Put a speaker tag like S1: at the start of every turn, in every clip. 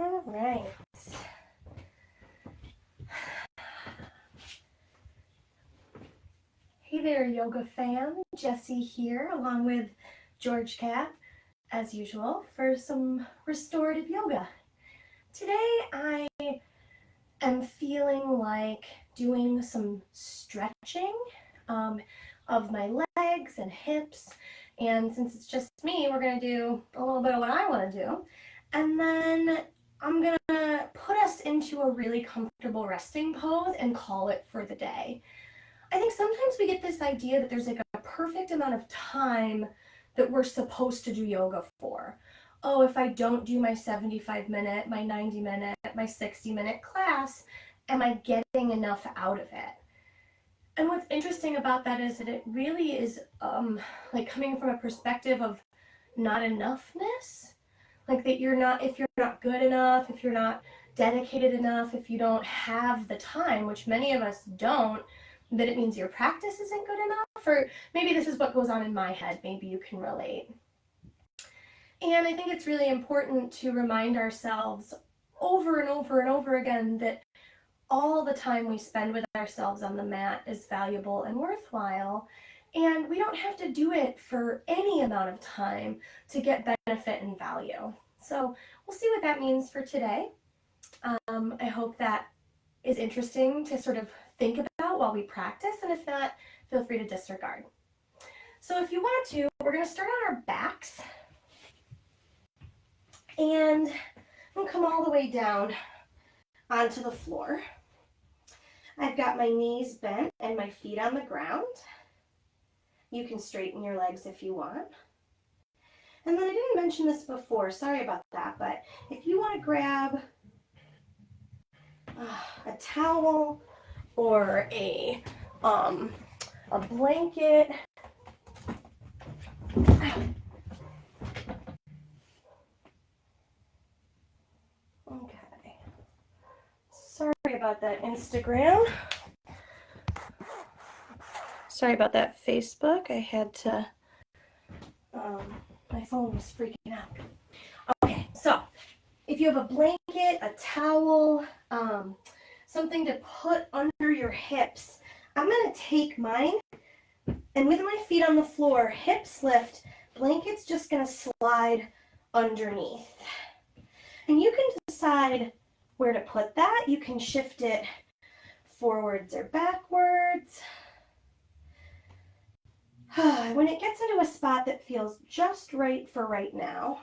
S1: All right. Hey there, yoga fam. Jessie here, along with George Cat, as usual, for some restorative yoga. Today I am feeling like doing some stretching of my legs and hips. And since it's just me, we're going to do a little bit of what I want to do. And then I'm going to put us into a really comfortable resting pose and call it for the day. I think sometimes we get this idea that there's like a perfect amount of time that we're supposed to do yoga for. Oh, if I don't do my 75-minute, my 90-minute, my 60-minute class, am I getting enough out of it? And what's interesting about that is that it really is like coming from a perspective of not enoughness. Like that if you're not good enough, if you're not dedicated enough, if you don't have the time, which many of us don't, that it means your practice isn't good enough, or maybe this is what goes on in my head. Maybe you can relate. And I think it's really important to remind ourselves over and over and over again that all the time we spend with ourselves on the mat is valuable and worthwhile, and we don't have to do it for any amount of time to get benefit and value. So we'll see what that means for today. I hope that is interesting to sort of think about while we practice, and if not, feel free to disregard. So if you want to, we're going to start on our backs, and I'm going to come all the way down onto the floor. I've got my knees bent and my feet on the ground. You can straighten your legs if you want. And then I didn't mention this before, sorry about that, but if you want to grab a towel or a blanket. Okay. Sorry about that, Instagram. Sorry about that, Facebook. I had to, my phone was freaking out. Okay, so if you have a blanket, a towel, something to put under your hips, I'm going to take mine, and with my feet on the floor, hips lift, blanket's just going to slide underneath. And you can decide where to put that. You can shift it forwards or backwards. When it gets into a spot that feels just right for right now,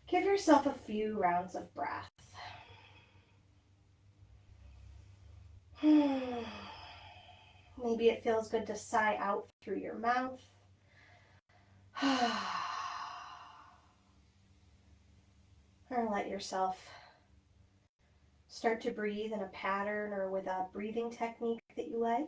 S1: give yourself a few rounds of breath. Maybe it feels good to sigh out through your mouth. Or let yourself start to breathe in a pattern or with a breathing technique that you like.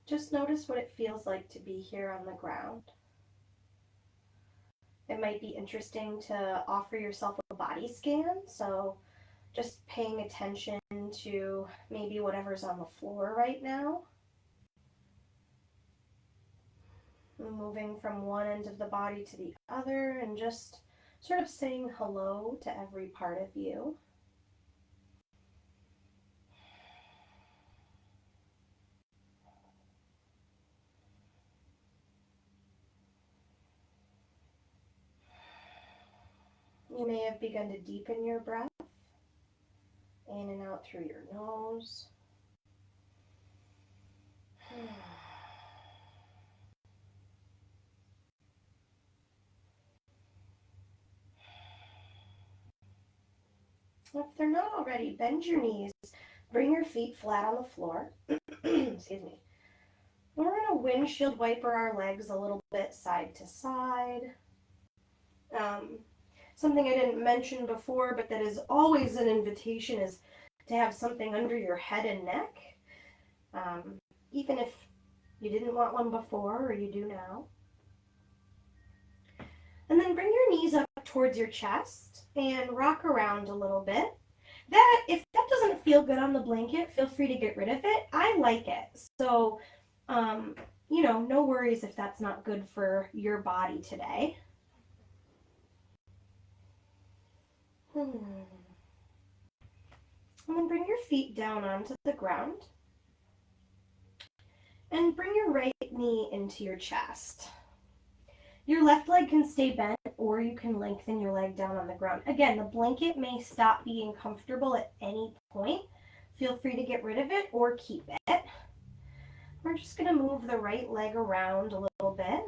S1: Just notice what it feels like to be here on the ground. It might be interesting to offer yourself a body scan, so just paying attention to maybe whatever's on the floor right now. Moving from one end of the body to the other and just sort of saying hello to every part of you. You may have begun to deepen your breath in and out through your nose. If they're not already, bend your knees, bring your feet flat on the floor. Excuse me. We're going to windshield wiper our legs a little bit side to side. Something I didn't mention before, but that is always an invitation, is to have something under your head and neck. Even if you didn't want one before or you do now. And then bring your knees up towards your chest and rock around a little bit. If that doesn't feel good on the blanket, feel free to get rid of it. I like it. So, no worries if that's not good for your body today. And then bring your feet down onto the ground. And bring your right knee into your chest. Your left leg can stay bent, or you can lengthen your leg down on the ground. Again, the blanket may stop being comfortable at any point. Feel free to get rid of it or keep it. We're just going to move the right leg around a little bit.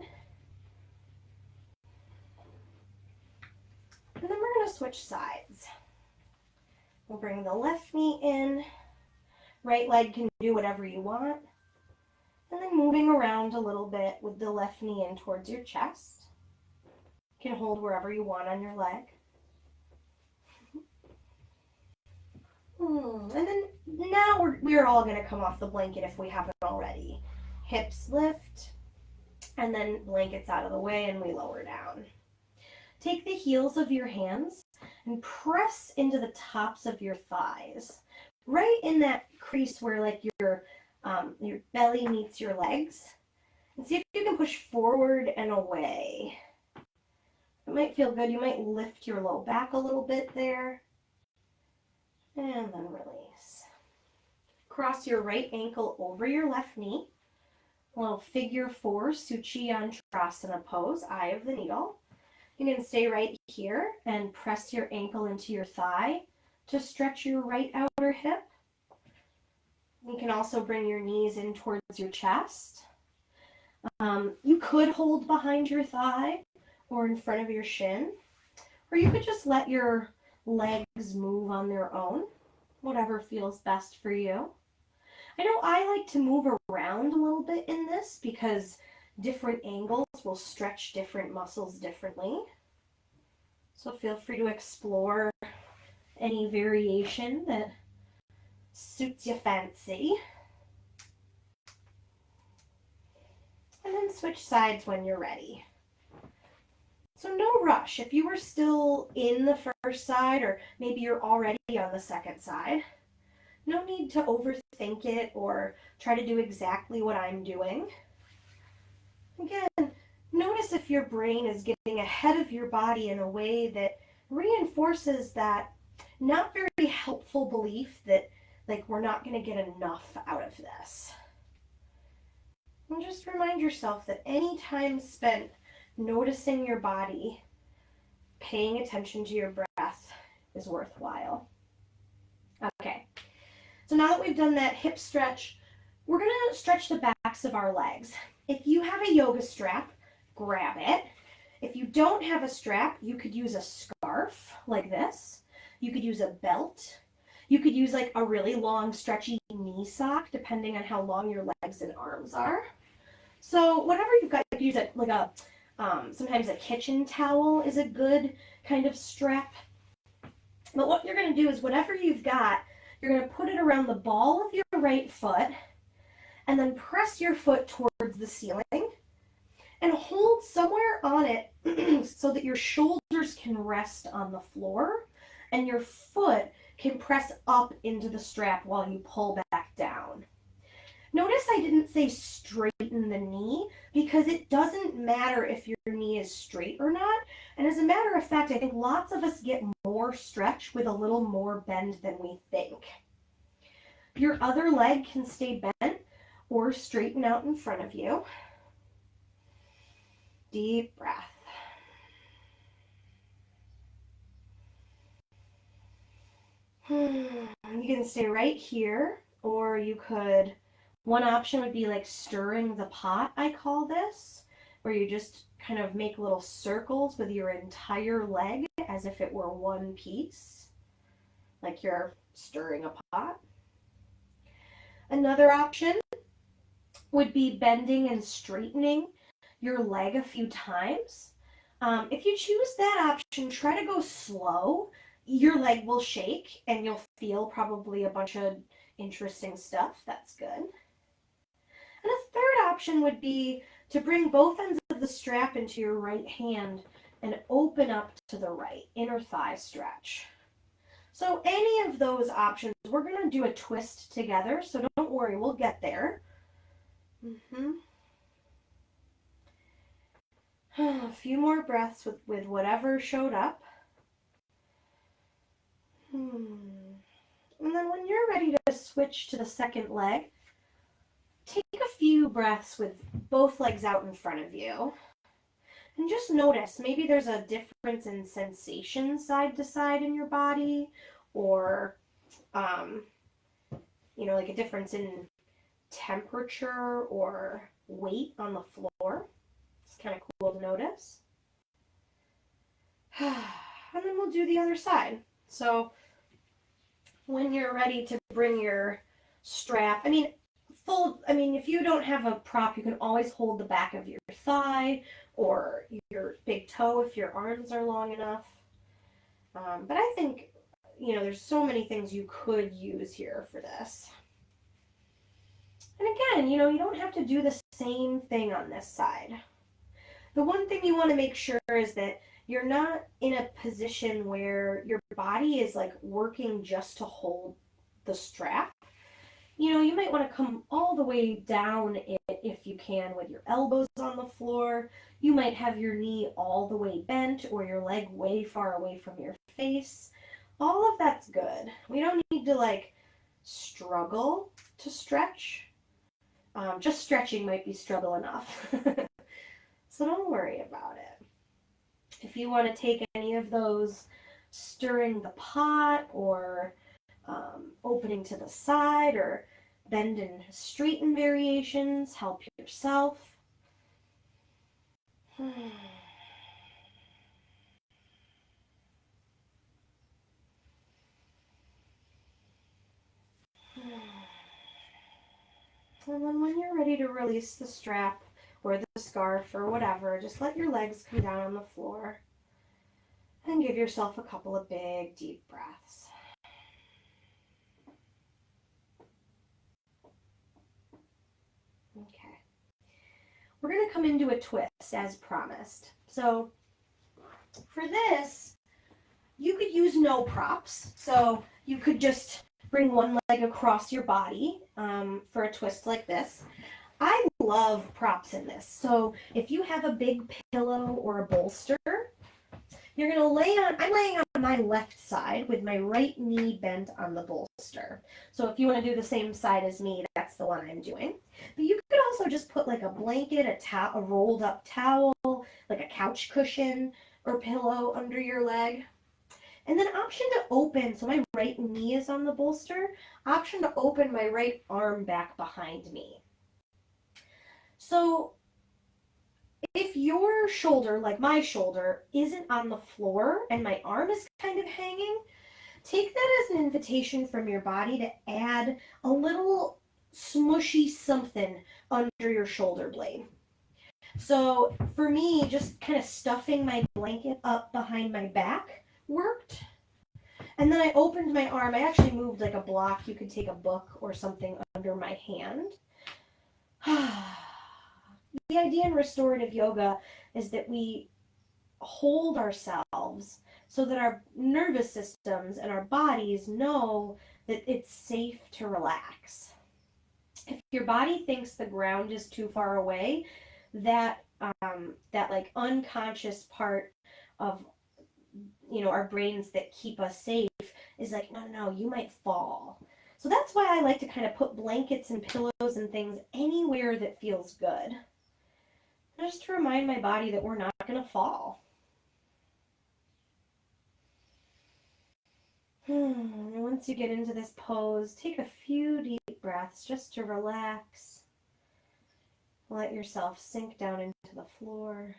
S1: And then we're going to switch sides. We'll bring the left knee in. Right leg can do whatever you want. And then moving around a little bit with the left knee in towards your chest. You can hold wherever you want on your leg. And then now we're all going to come off the blanket if we haven't already. Hips lift, and then blankets out of the way and we lower down. Take the heels of your hands and press into the tops of your thighs, right in that crease where like your belly meets your legs. And see if you can push forward and away. It might feel good. You might lift your low back a little bit there. And then release. Cross your right ankle over your left knee. A little figure 4 Suchiyantrasana pose, eye of the needle. You can stay right here and press your ankle into your thigh to stretch your right outer hip. You can also bring your knees in towards your chest. You could hold behind your thigh or in front of your shin, or you could just let your legs move on their own, whatever feels best for you. I know I like to move around a little bit in this because different angles will stretch different muscles differently. So feel free to explore any variation that suits your fancy. And then switch sides when you're ready. So no rush. If you were still in the first side, or maybe you're already on the second side, no need to overthink it or try to do exactly what I'm doing. Again, notice if your brain is getting ahead of your body in a way that reinforces that not very helpful belief that like we're not going to get enough out of this. And just remind yourself that any time spent noticing your body, paying attention to your breath is worthwhile. Okay, so now that we've done that hip stretch, we're going to stretch the backs of our legs. If you have a yoga strap, grab it. If you don't have a strap, you could use a scarf like this. You could use a belt. You could use like a really long stretchy knee sock, depending on how long your legs and arms are. So whatever you've got, you could use it like sometimes a kitchen towel is a good kind of strap. But what you're going to do is whatever you've got, you're going to put it around the ball of your right foot and then press your foot towards the ceiling and hold somewhere on it so that your shoulders can rest on the floor and your foot can press up into the strap while you pull back down. Notice I didn't say straighten the knee because it doesn't matter if your knee is straight or not. And as a matter of fact, I think lots of us get more stretch with a little more bend than we think. Your other leg can stay bent or straighten out in front of you. Deep breath. You can stay right here, or you could, one option would be like stirring the pot, I call this, where you just kind of make little circles with your entire leg as if it were one piece, like you're stirring a pot. Another option would be bending and straightening your leg a few times. If you choose that option, try to go slow. Your leg will shake and you'll feel probably a bunch of interesting stuff. That's good. And a third option would be to bring both ends of the strap into your right hand and open up to the right, inner thigh stretch. So any of those options, we're going to do a twist together, so don't worry, we'll get there. A few more breaths with whatever showed up. And then when you're ready to switch to the second leg, take a few breaths with both legs out in front of you. And just notice, maybe there's a difference in sensation side to side in your body, or, like a difference in temperature or weight on the floor. It's kind of cool to notice. And then we'll do the other side. So when you're ready to bring your strap, if you don't have a prop, you can always hold the back of your thigh or your big toe if your arms are long enough. But I think, there's so many things you could use here for this. And again, you don't have to do the same thing on this side. The one thing you want to make sure is that you're not in a position where your body is like working just to hold the strap. You might want to come all the way down it if you can with your elbows on the floor. You might have your knee all the way bent or your leg way far away from your face. All of that's good. We don't need to struggle to stretch. Just stretching might be struggle enough. So don't worry about it. If you want to take any of those stirring the pot or opening to the side or bend and straighten variations, help yourself. And then when you're ready to release the strap or the scarf or whatever, just let your legs come down on the floor and give yourself a couple of big, deep breaths. Okay. We're going to come into a twist as promised. So for this, you could use no props. So you could just bring one leg across your body for a twist like this. I love props in this. So if you have a big pillow or a bolster, you're going to I'm laying on my left side with my right knee bent on the bolster. So if you want to do the same side as me, that's the one I'm doing. But you could also just put like a blanket, a rolled up towel, like a couch cushion or pillow under your leg. And then option to open, so my right knee is on the bolster, option to open my right arm back behind me. So if your shoulder, like my shoulder, isn't on the floor and my arm is kind of hanging, take that as an invitation from your body to add a little smushy something under your shoulder blade. So for me, just kind of stuffing my blanket up behind my back worked. And then I opened my arm. I actually moved like a block. You could take a book or something under my hand. The idea in restorative yoga is that we hold ourselves so that our nervous systems and our bodies know that it's safe to relax. If your body thinks the ground is too far away, that like unconscious part of our brains that keep us safe is like, no, you might fall. So that's why I like to kind of put blankets and pillows and things anywhere that feels good. Just to remind my body that we're not going to fall. Once you get into this pose, take a few deep breaths just to relax. Let yourself sink down into the floor.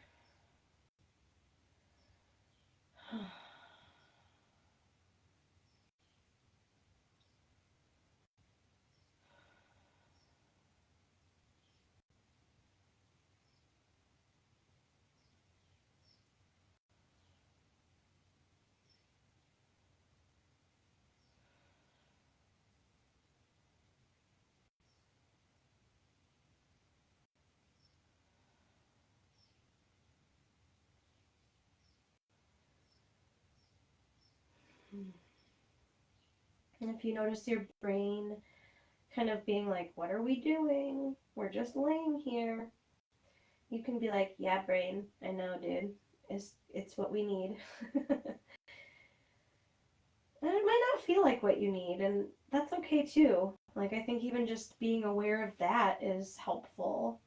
S1: And if you notice your brain kind of being like, what are we doing? We're just laying here. You can be like, yeah, brain, I know, dude. It's what we need. And it might not feel like what you need, and that's okay too. Like, I think even just being aware of that is helpful.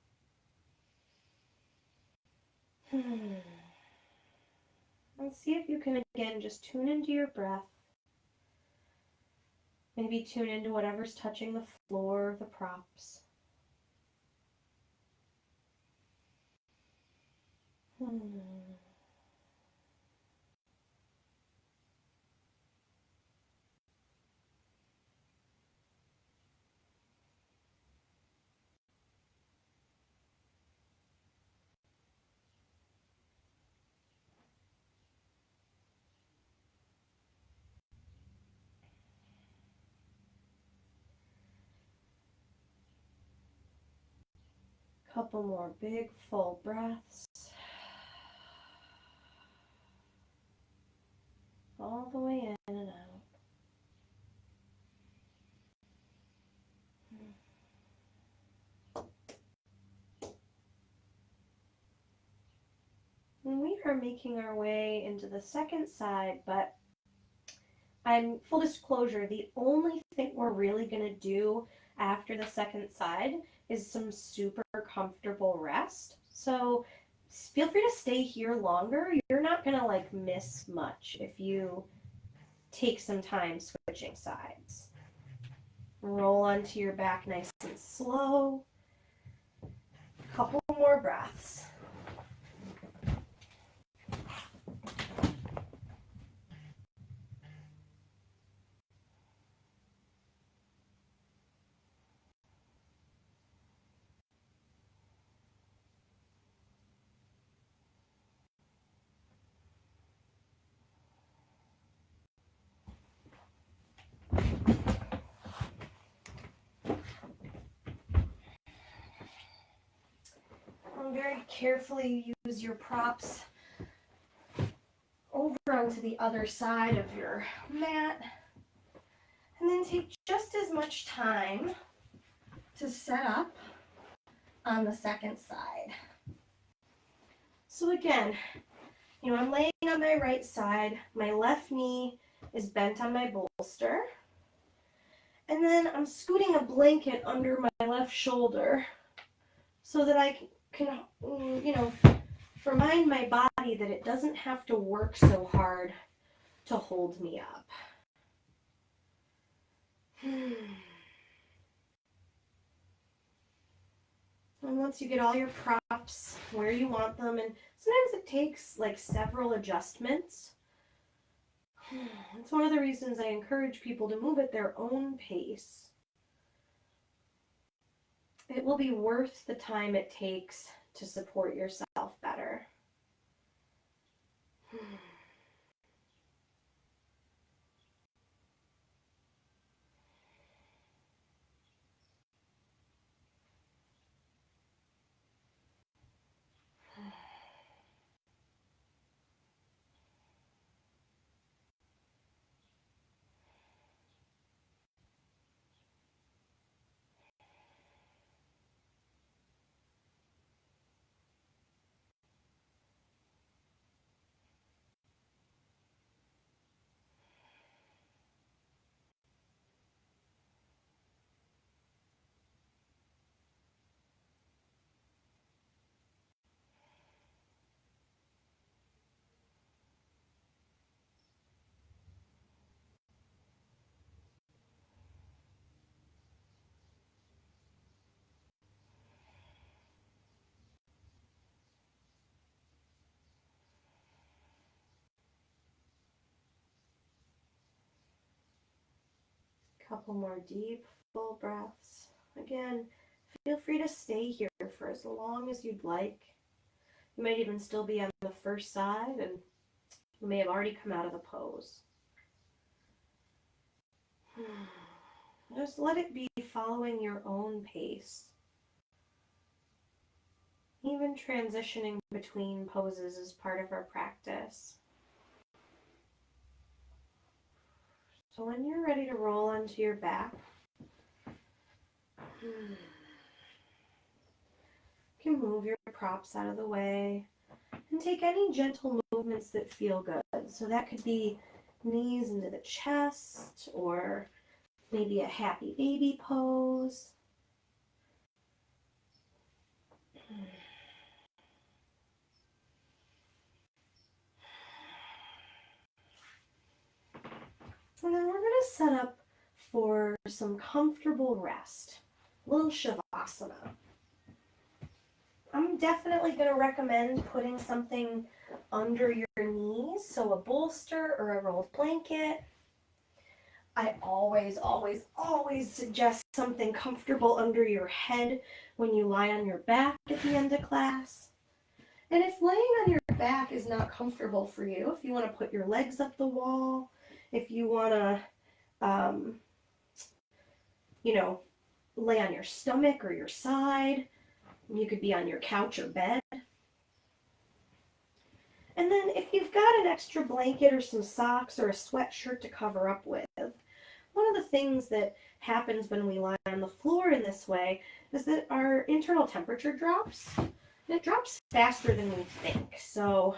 S1: And see if you can, again, just tune into your breath. Maybe tune into whatever's touching the floor, the props. Couple more big full breaths. All the way in and out. And we are making our way into the second side, but I'm full disclosure, the only thing we're really going to do after the second side is some super comfortable rest. So feel free to stay here longer. You're not going to like miss much if you take some time switching sides. Roll onto your back nice and slow. Couple more breaths. Very carefully use your props over onto the other side of your mat, and then take just as much time to set up on the second side. So again, I'm laying on my right side, my left knee is bent on my bolster, and then I'm scooting a blanket under my left shoulder so that I can, remind my body that it doesn't have to work so hard to hold me up. And once you get all your props where you want them, and sometimes it takes like several adjustments. It's one of the reasons I encourage people to move at their own pace. It will be worth the time it takes to support yourself better. Couple more deep, full breaths. Again, feel free to stay here for as long as you'd like. You might even still be on the first side, and you may have already come out of the pose. Just let it be following your own pace. Even transitioning between poses is part of our practice. So when you're ready to roll onto your back, you can move your props out of the way and take any gentle movements that feel good. So that could be knees into the chest, or maybe a happy baby pose. And then we're going to set up for some comfortable rest, a little shavasana. I'm definitely going to recommend putting something under your knees, so a bolster or a rolled blanket. I always, always, always suggest something comfortable under your head when you lie on your back at the end of class. And if laying on your back is not comfortable for you, if you want to put your legs up the wall, if you want to, lay on your stomach or your side, you could be on your couch or bed. And then if you've got an extra blanket or some socks or a sweatshirt to cover up with, one of the things that happens when we lie on the floor in this way is that our internal temperature drops. And it drops faster than we think. So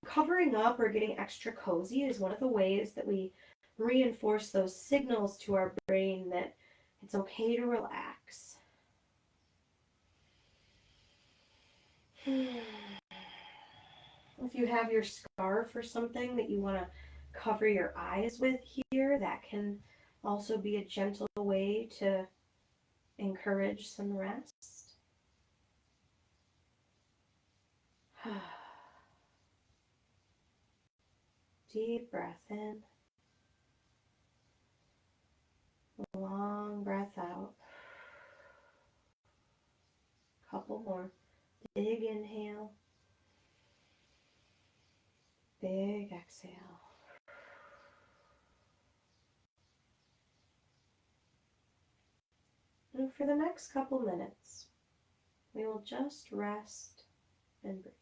S1: covering up or getting extra cozy is one of the ways that we reinforce those signals to our brain that it's okay to relax. If you have your scarf or something that you want to cover your eyes with here, that can also be a gentle way to encourage some rest. Deep breath in. Long breath out. Couple more. Big inhale. Big exhale. And for the next couple minutes, we will just rest and breathe.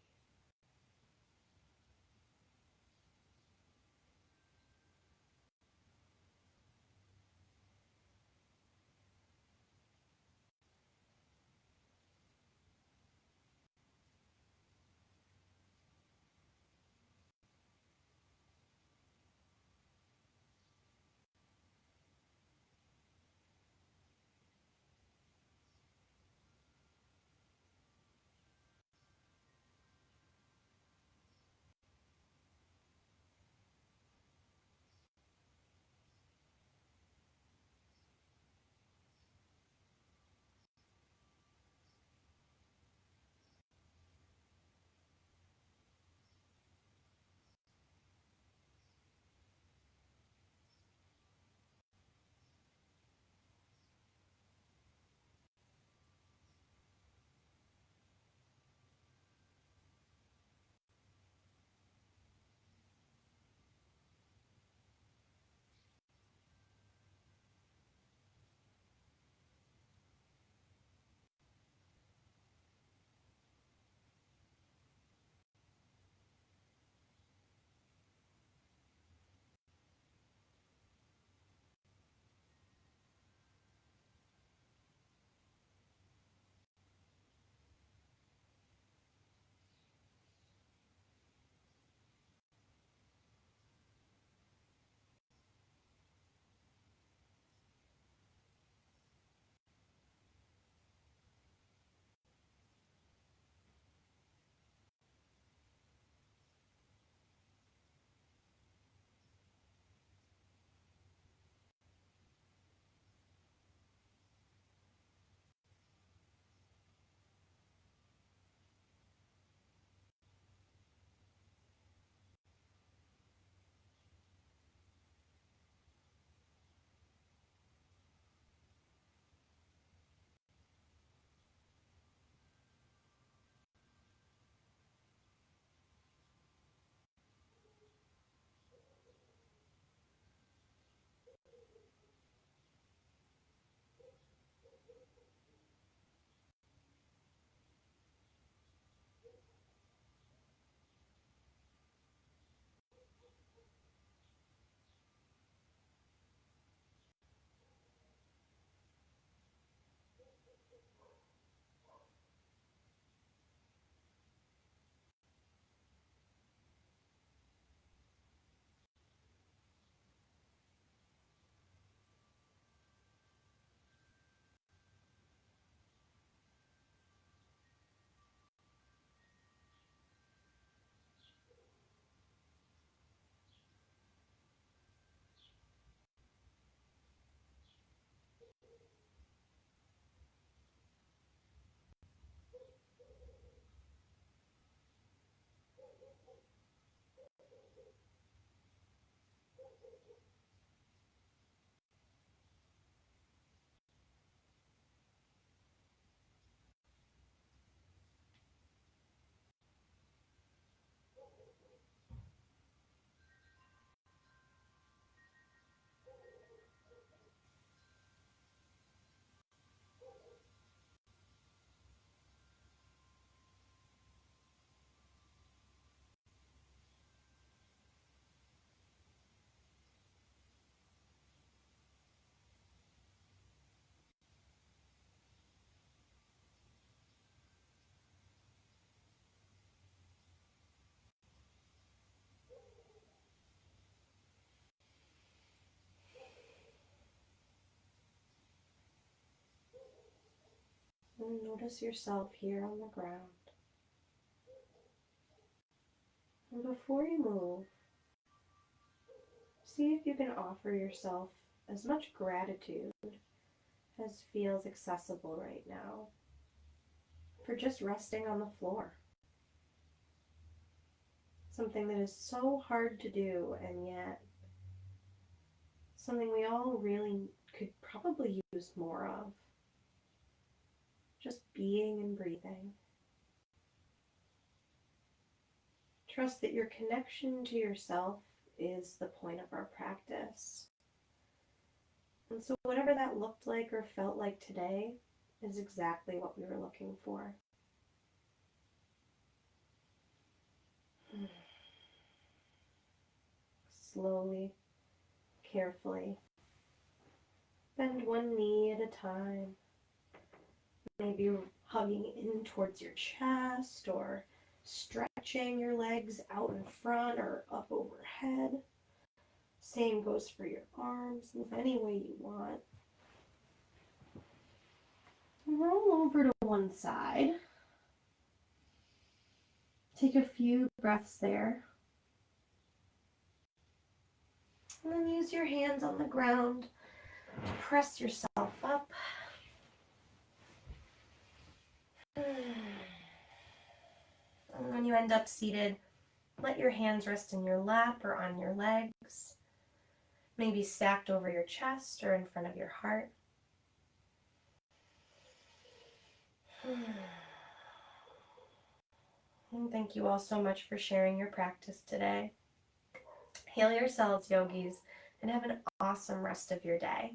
S1: And notice yourself here on the ground. And before you move, see if you can offer yourself as much gratitude as feels accessible right now for just resting on the floor. Something that is so hard to do, and yet something we all really could probably use more of. Just being and breathing. Trust that your connection to yourself is the point of our practice. And so whatever that looked like or felt like today is exactly what we were looking for. Slowly, carefully, bend one knee at a time. Maybe hugging in towards your chest or stretching your legs out in front or up overhead. Same goes for your arms. Move any way you want. Roll over to one side. Take a few breaths there. And then use your hands on the ground to press yourself up. And when you end up seated, let your hands rest in your lap or on your legs, maybe stacked over your chest or in front of your heart. And thank you all so much for sharing your practice today. Heal yourselves, yogis, and have an awesome rest of your day.